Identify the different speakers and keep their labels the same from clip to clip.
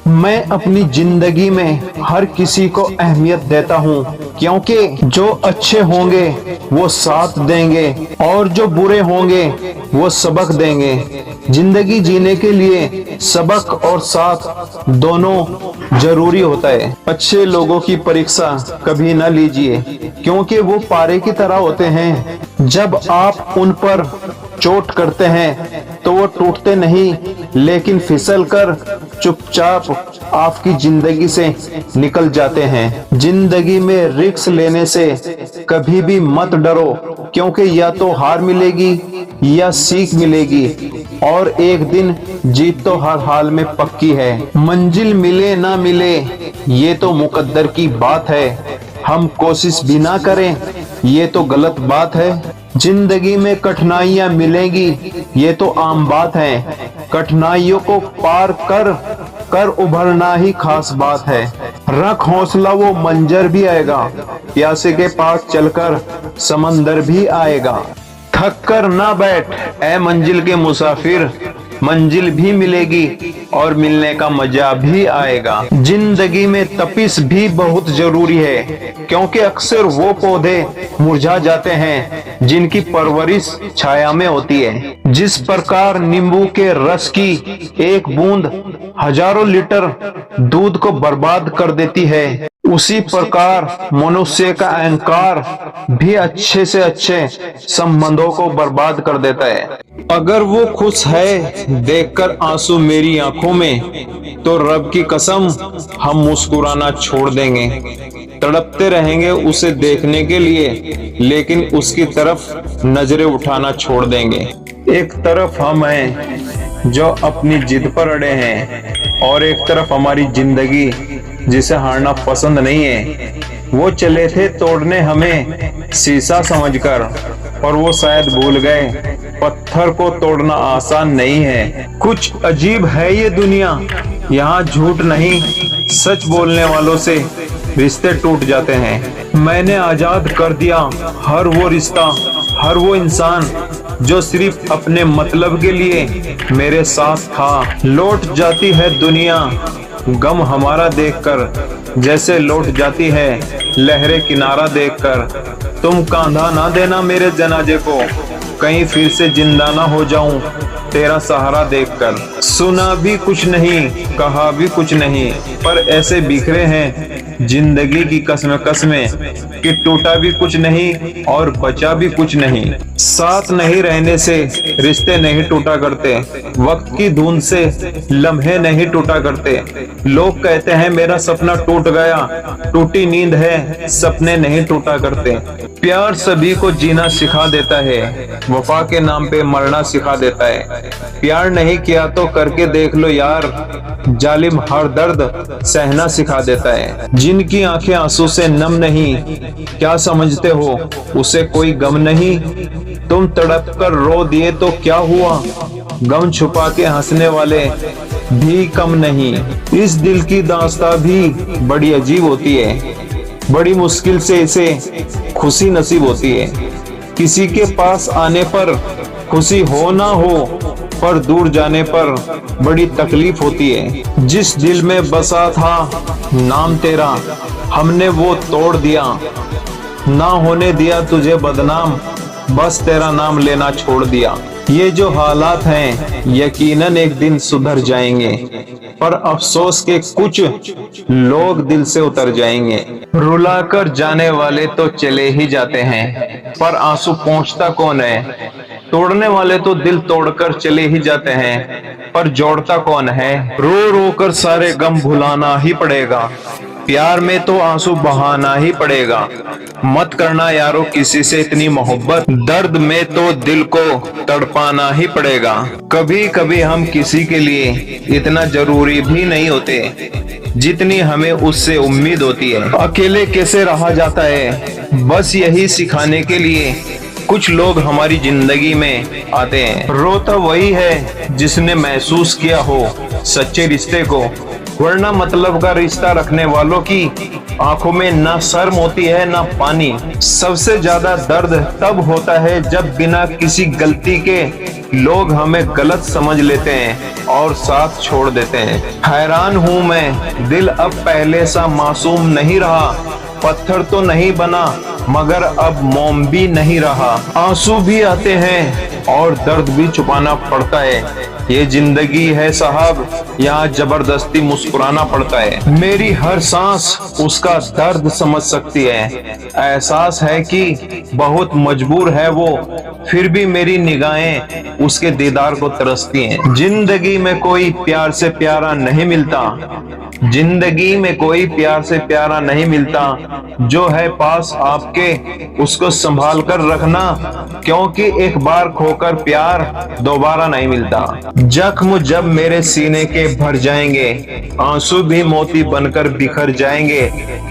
Speaker 1: मैं अपनी जिंदगी में हर किसी को अहमियत देता हूँ, क्योंकि जो अच्छे होंगे वो साथ देंगे और जो बुरे होंगे वो सबक देंगे। जिंदगी जीने के लिए सबक और साथ दोनों जरूरी होता है। अच्छे लोगों की परीक्षा कभी न लीजिए, क्योंकि वो पारे की तरह होते हैं। जब आप उन पर चोट करते हैं तो वो टूटते नहीं, लेकिन फिसल कर चुपचाप आपकी जिंदगी से निकल जाते हैं। जिंदगी में रिस्क लेने से कभी भी मत डरो, क्योंकि या तो हार मिलेगी या सीख मिलेगी, और एक दिन जीत तो हर हाल में पक्की है। मंजिल मिले ना मिले ये तो मुकद्दर की बात है, हम कोशिश भी ना करें ये तो गलत बात है। जिंदगी में कठिनाइयां मिलेंगी ये तो आम बात है, कठिनाइयों को पार कर उभरना ही खास बात है। रख हौसला वो मंजर भी आएगा, प्यासे के पास चलकर समंदर भी आएगा। थक कर ना बैठ ऐ मंजिल के मुसाफिर, मंजिल भी मिलेगी और मिलने का मजा भी आएगा। जिंदगी में तपिश भी बहुत जरूरी है, क्योंकि अक्सर वो पौधे मुरझा जाते हैं जिनकी परवरिश छाया में होती है। जिस प्रकार नींबू के रस की एक बूंद हजारों लीटर दूध को बर्बाद कर देती है, उसी प्रकार मनुष्य का अहंकार भी अच्छे से अच्छे संबंधों को बर्बाद कर देता है। अगर वो खुश है देखकर आंसू मेरी आंखों में, तो रब की कसम हम मुस्कुराना छोड़ देंगे। तड़पते रहेंगे उसे देखने के लिए, लेकिन उसकी तरफ नजरें उठाना छोड़ देंगे। एक तरफ हम हैं जो अपनी जिद पर अड़े हैं, और एक तरफ हमारी जिंदगी जिसे हारना पसंद नहीं है। वो चले थे तोड़ने हमें शीशा समझकर, और वो शायद भूल गए पत्थर को तोड़ना आसान नहीं है। कुछ अजीब है ये दुनिया, यहाँ झूठ नहीं सच बोलने वालों से रिश्ते टूट जाते हैं। मैंने आजाद कर दिया हर वो रिश्ता, हर वो इंसान जो सिर्फ अपने मतलब के लिए मेरे साथ था। लौट जाती है दुनिया गम हमारा देखकर, जैसे लौट जाती है लहरें किनारा देखकर। तुम कांधा ना देना मेरे जनाजे को, कहीं फिर से जिंदा ना हो जाऊं तेरा सहारा देखकर। सुना भी कुछ नहीं कहा भी कुछ नहीं, पर ऐसे बिखरे हैं जिंदगी की कस्में कि टूटा भी कुछ नहीं और बचा भी कुछ नहीं। साथ नहीं रहने से रिश्ते नहीं टूटा करते, वक्त की धुन से लम्हे नहीं टूटा करते। लोग कहते हैं मेरा सपना टूट गया, टूटी नींद है सपने नहीं टूटा करते। प्यार सभी को जीना सिखा देता है, वफा के नाम पे मरना सिखा देता है। प्यार नहीं किया तो करके देख लो यार, जालिम हर दर्द सहना सिखा देता है। जिनकी आंखें आंसू से नम नहीं, क्या समझते हो उसे कोई गम नहीं। तुम तड़प कर रो दिए तो क्या हुआ, गम छुपा के हंसने वाले भी कम नहीं। इस दिल की दास्तां भी बड़ी अजीब होती है, बड़ी मुश्किल से इसे खुशी नसीब होती है। किसी के पास आने पर खुशी हो ना हो, पर दूर जाने पर बड़ी तकलीफ होती है। जिस दिल में बसा था नाम तेरा, हमने वो तोड़ दिया। ना होने दिया तुझे बदनाम, बस तेरा नाम लेना छोड़ दिया। ये जो हालात हैं यकीनन एक दिन सुधर जाएंगे, पर अफसोस के कुछ लोग दिल से उतर जाएंगे। रुलाकर जाने वाले तो चले ही जाते हैं, पर आंसू पहुंचता कौन है। तोड़ने वाले तो दिल तोड़कर चले ही जाते हैं, पर जोड़ता कौन है। रो रो कर सारे गम भुलाना ही पड़ेगा, प्यार में तो आंसू बहाना ही पड़ेगा। मत करना यारो किसी से इतनी मोहब्बत, दर्द में तो दिल को तड़पाना ही पड़ेगा। कभी कभी हम किसी के लिए इतना जरूरी भी नहीं होते जितनी हमें उससे उम्मीद होती है। अकेले कैसे रहा जाता है, बस यही सिखाने के लिए कुछ लोग हमारी जिंदगी में आते हैं। रोता वही है जिसने महसूस किया हो सच्चे रिश्ते को,
Speaker 2: वरना मतलब का रिश्ता रखने वालों की आंखों में ना शर्म होती है ना पानी। सबसे ज्यादा दर्द तब होता है जब बिना किसी गलती के लोग हमें गलत समझ लेते हैं और साथ छोड़ देते हैं। हैरान हूँ मैं, दिल अब पहले सा मासूम नहीं रहा। पत्थर तो नहीं बना मगर अब मोम भी नहीं रहा। आंसू भी आते हैं और दर्द भी छुपाना पड़ता है। ये जिंदगी है साहब, यहाँ जबरदस्ती मुस्कुराना पड़ता है। मेरी हर सांस उसका दर्द समझ सकती है। एहसास है कि बहुत मजबूर है वो, फिर भी मेरी निगाहें उसके दीदार को तरसती हैं। जिंदगी में कोई प्यार से प्यारा नहीं मिलता, जिंदगी में कोई प्यार से प्यारा नहीं मिलता। जो है पास आपके उसको संभाल कर रखना, क्योंकि एक बार खोकर प्यार दोबारा नहीं मिलता। जख्म जब मेरे सीने के भर जाएंगे, आंसू भी मोती बनकर बिखर जाएंगे।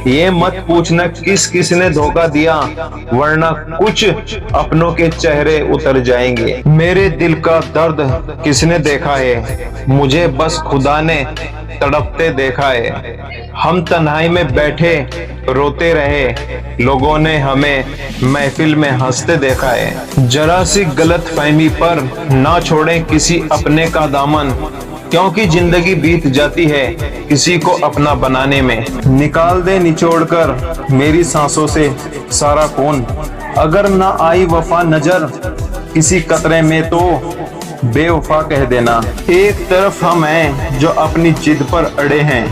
Speaker 2: ये मत पूछना किस किस ने धोखा दिया, वरना कुछ अपनों के चेहरे उतर जाएंगे। मेरे दिल का दर्द किसने देखा है, मुझे बस खुदा ने तड़पते देखा है। हम तन्हाई में बैठे रोते रहे, लोगों ने हमें महफिल में हंसते देखा है। जरा सी गलत फहमी पर ना छोड़ें किसी अपने का दामन, क्योंकि जिंदगी बीत जाती है किसी को अपना बनाने में। निकाल दे निचोड़कर मेरी सांसों से सारा खून, अगर ना आई वफा नजर किसी कतरे में तो बेवफा कह देना। एक तरफ हम हैं जो अपनी जिद पर अड़े हैं,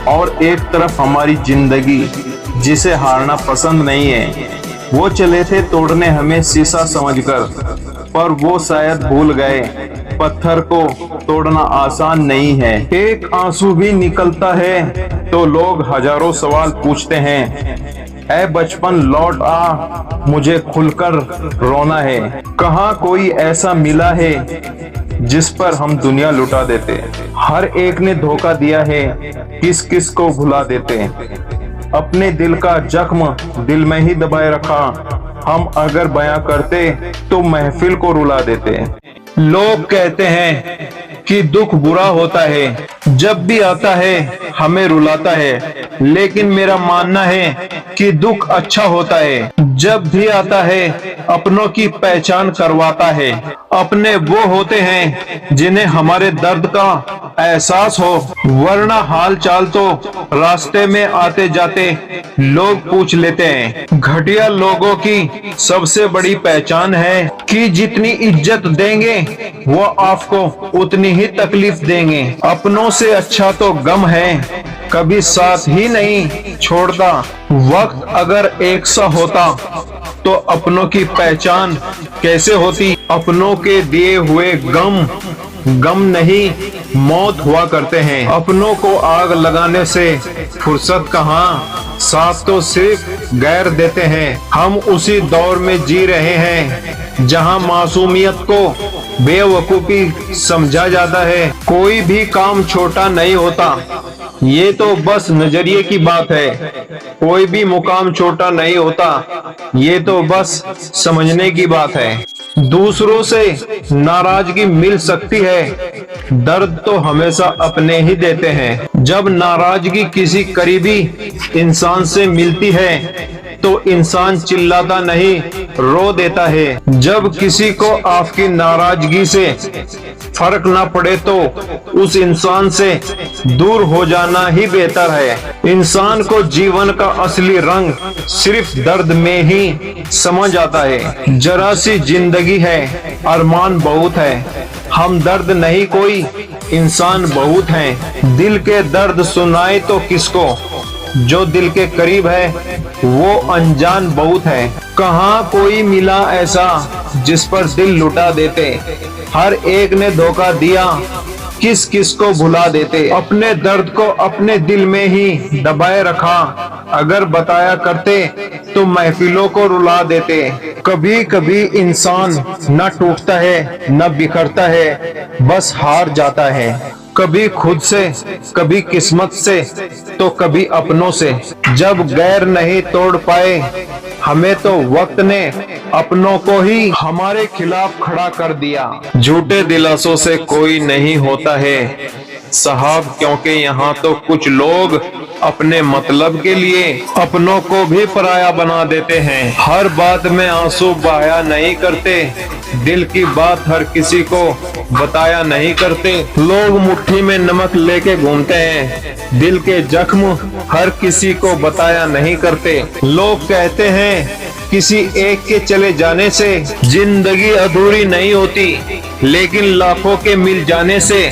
Speaker 2: और एक तरफ हमारी जिंदगी जिसे हारना पसंद नहीं है। वो चले थे तोड़ने हमें शीशा समझकर, पर वो शायद भूल गए पत्थर को तोड़ना आसान नहीं है। एक आंसू भी निकलता है तो लोग हजारों सवाल पूछते हैं, ऐ बचपन लौट आ मुझे खुलकर रोना है। कहाँ कोई ऐसा मिला है जिस पर हम दुनिया लुटा देते। हर एक ने धोखा दिया है, किस किस को भुला देते। अपने दिल का जख्म दिल में ही दबाए रखा, हम अगर बयां करते तो महफिल को रुला देते। लोग कहते हैं कि दुख बुरा होता है, जब भी आता है हमें रुलाता है, लेकिन मेरा मानना है कि दुख अच्छा होता है। जब भी आता है अपनों की पहचान करवाता है। अपने वो होते हैं जिन्हें हमारे दर्द का एहसास हो, वरना हाल चाल तो रास्ते में आते जाते लोग पूछ लेते हैं। घटिया लोगों की सबसे बड़ी पहचान है कि जितनी इज्जत देंगे वो आपको उतनी ही तकलीफ देंगे। अपनों से अच्छा तो गम है, कभी साथ ही नहीं छोड़ता। वक्त अगर एक सा होता तो अपनों की पहचान कैसे होती। अपनों के दिए हुए गम नहीं मौत हुआ करते हैं। अपनों को आग लगाने से फुर्सत कहाँ, साथ तो सिर्फ गैर देते हैं। हम उसी दौर में जी रहे हैं जहां मासूमियत को बेवकूफी समझा जाता है। कोई भी काम छोटा नहीं होता, ये तो बस नजरिए की बात है। कोई भी मुकाम छोटा नहीं होता, ये तो बस समझने की बात है। दूसरों से नाराजगी मिल सकती है, दर्द तो हमेशा अपने ही देते हैं। जब नाराजगी किसी करीबी इंसान से मिलती है तो इंसान चिल्लाता नहीं, रो देता है। जब किसी को आपकी नाराजगी से फर्क ना पड़े तो उस इंसान से दूर हो जाना ही बेहतर है। इंसान को जीवन का असली रंग सिर्फ दर्द में ही समझ आता है। जरा सी जिंदगी है, अरमान बहुत है, हम दर्द नहीं कोई इंसान बहुत हैं। दिल के दर्द सुनाए तो किसको, जो दिल के करीब है वो अनजान बहुत है। कहाँ कोई मिला ऐसा जिस पर दिल लुटा देते, हर एक ने धोखा दिया, किस किस को भुला देते। अपने दर्द को अपने दिल में ही दबाए रखा, अगर बताया करते तो महफिलों को रुला देते। कभी कभी इंसान न टूटता है न बिखरता है, बस हार जाता है। कभी खुद से, कभी किस्मत से, तो कभी अपनों से। जब गैर नहीं तोड़ पाए हमें तो वक्त ने अपनों को ही हमारे खिलाफ खड़ा कर दिया। झूठे दिलासों से कोई नहीं होता है, साहब, क्योंकि यहाँ तो कुछ लोग अपने मतलब के लिए अपनों को भी पराया बना देते हैं। हर बात में आंसू बहाया नहीं करते, दिल की बात हर किसी को बताया नहीं करते। लोग मुट्ठी में नमक लेके घूमते हैं, दिल के जख्म हर किसी को बताया नहीं करते। लोग कहते हैं किसी एक के चले जाने से जिंदगी अधूरी नहीं होती, लेकिन लाखों के मिल जाने से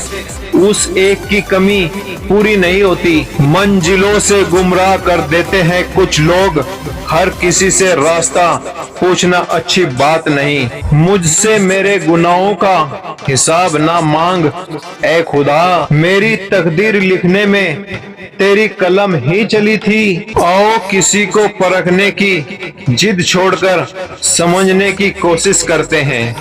Speaker 2: उस एक की कमी पूरी नहीं होती। मंजिलों से गुमराह कर देते हैं कुछ लोग, हर किसी से रास्ता पूछना अच्छी बात नहीं। मुझसे मेरे गुनाहों का हिसाब ना मांग ऐ खुदा, मेरी तकदीर लिखने में तेरी कलम ही चली थी। आओ किसी को परखने की जिद छोड़कर समझने की कोशिश करते हैं।